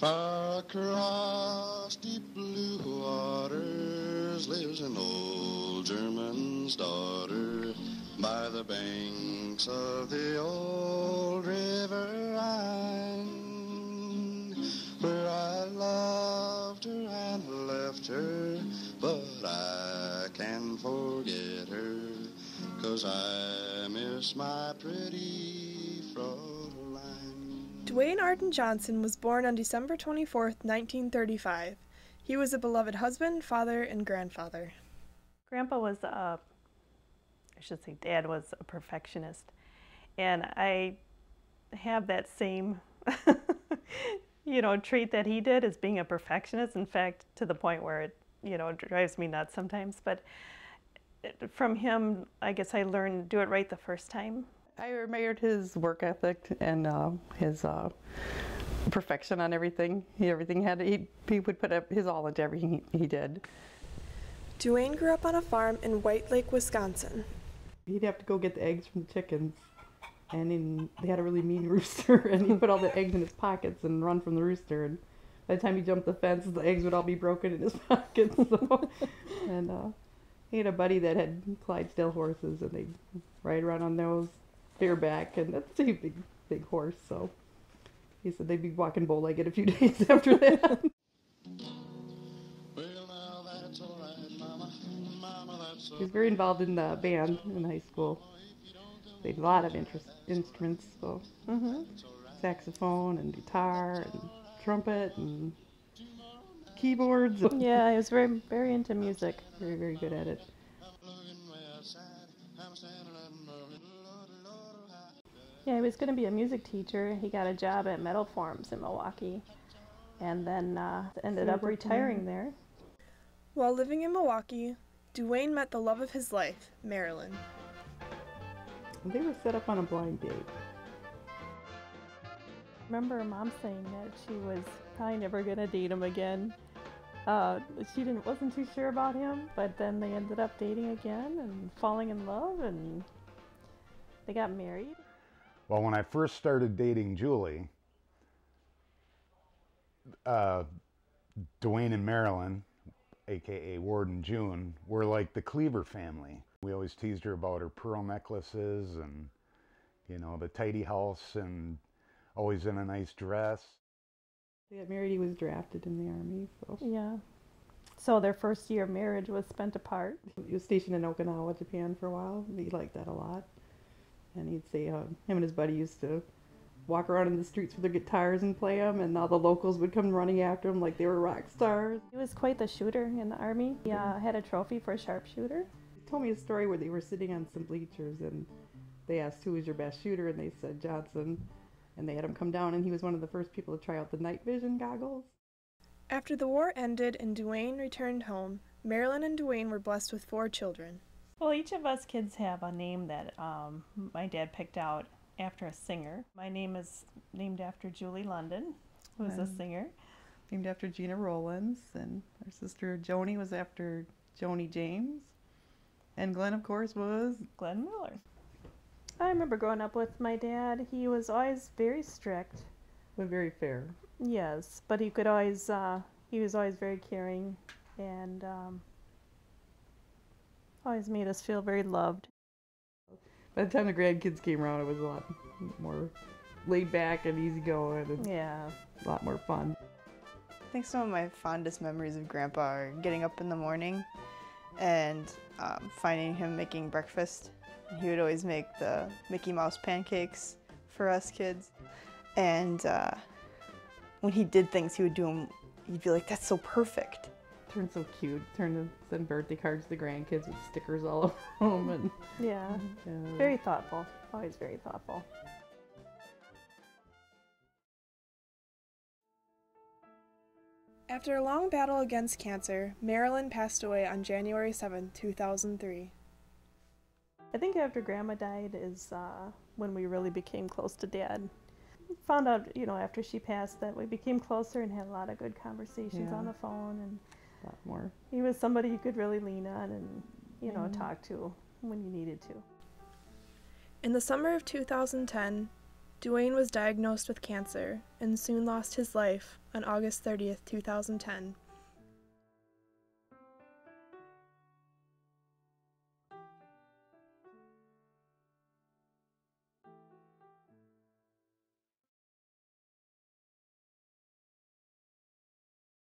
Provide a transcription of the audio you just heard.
Far across deep blue waters lives an old German's daughter by the banks of the old river Rhine, where I loved her and left her, but I can't forget her, 'cause I miss my pretty Fraulein. Dwayne Arden Johnson was born on December 24th, 1935. He was a beloved husband, father, and grandfather. Grandpa was Dad was a perfectionist. And I have that same, trait that he did as being a perfectionist. In fact, to the point where it, drives me nuts sometimes. But from him, I guess I learned do it right the first time. I admired his work ethic and his perfection on everything. He would put up his all into everything he did. Dwayne grew up on a farm in White Lake, Wisconsin. He'd have to go get the eggs from the chickens, and they had a really mean rooster, and he'd put all the eggs in his pockets and run from the rooster. And by the time he jumped the fence, the eggs would all be broken in his pockets. And he had a buddy that had Clydesdale horses, and they'd ride around on those bareback, and that's a big horse. So he said they'd be walking bow-legged a few days after that. He was very involved in the band in high school. They had a lot of instruments, so saxophone and guitar and trumpet and keyboards. Yeah, he was very, very into music. Very, very good at it. Yeah, he was going to be a music teacher. He got a job at Metal Forms in Milwaukee, and then ended up retiring there. While living in Milwaukee, Dwayne met the love of his life, Marilyn. They were set up on a blind date. I remember her mom saying that she was probably never going to date him again. She wasn't too sure about him, but then they ended up dating again and falling in love, and they got married. Well, when I first started dating Julie, Dwayne and Marilyn, aka Ward and June, were like the Cleaver family. We always teased her about her pearl necklaces and, the tidy house and always in a nice dress. They got married, he was drafted in the Army. So. Yeah. So their first year of marriage was spent apart. He was stationed in Okinawa, Japan for a while. He liked that a lot. And he'd say him and his buddy used to walk around in the streets with their guitars and play them, and all the locals would come running after him like they were rock stars. He was quite the shooter in the Army. He had a trophy for a sharpshooter. He told me a story where they were sitting on some bleachers, and they asked who was your best shooter, and they said Johnson. And they had him come down, and he was one of the first people to try out the night vision goggles. After the war ended and Dwayne returned home, Marilyn and Dwayne were blessed with 4 children. Well, each of us kids have a name that my dad picked out after a singer. My name is named after Julie London, who is a singer. Named after Gina Rowlands, and our sister Joni was after Joni James. And Glenn, of course, was Glenn Miller. I remember growing up with my dad. He was always very strict. But very fair. Yes, but he was always very caring and always made us feel very loved. By the time the grandkids came around, it was a lot more laid back and easygoing, and yeah, a lot more fun. I think some of my fondest memories of Grandpa are getting up in the morning and finding him making breakfast. He would always make the Mickey Mouse pancakes for us kids. And when he did things, he would do them, you'd be like, that's so perfect. Turned so cute. Turned to send birthday cards to the grandkids with stickers all over them. And, yeah, very thoughtful. Always very thoughtful. After a long battle against cancer, Marilyn passed away on January 7, 2003. I think after Grandma died is when we really became close to Dad. Found out, after she passed that we became closer and had a lot of good conversations on the phone. And a lot more. He was somebody you could really lean on and, talk to when you needed to. In the summer of 2010, Dwayne was diagnosed with cancer and soon lost his life on August 30th, 2010,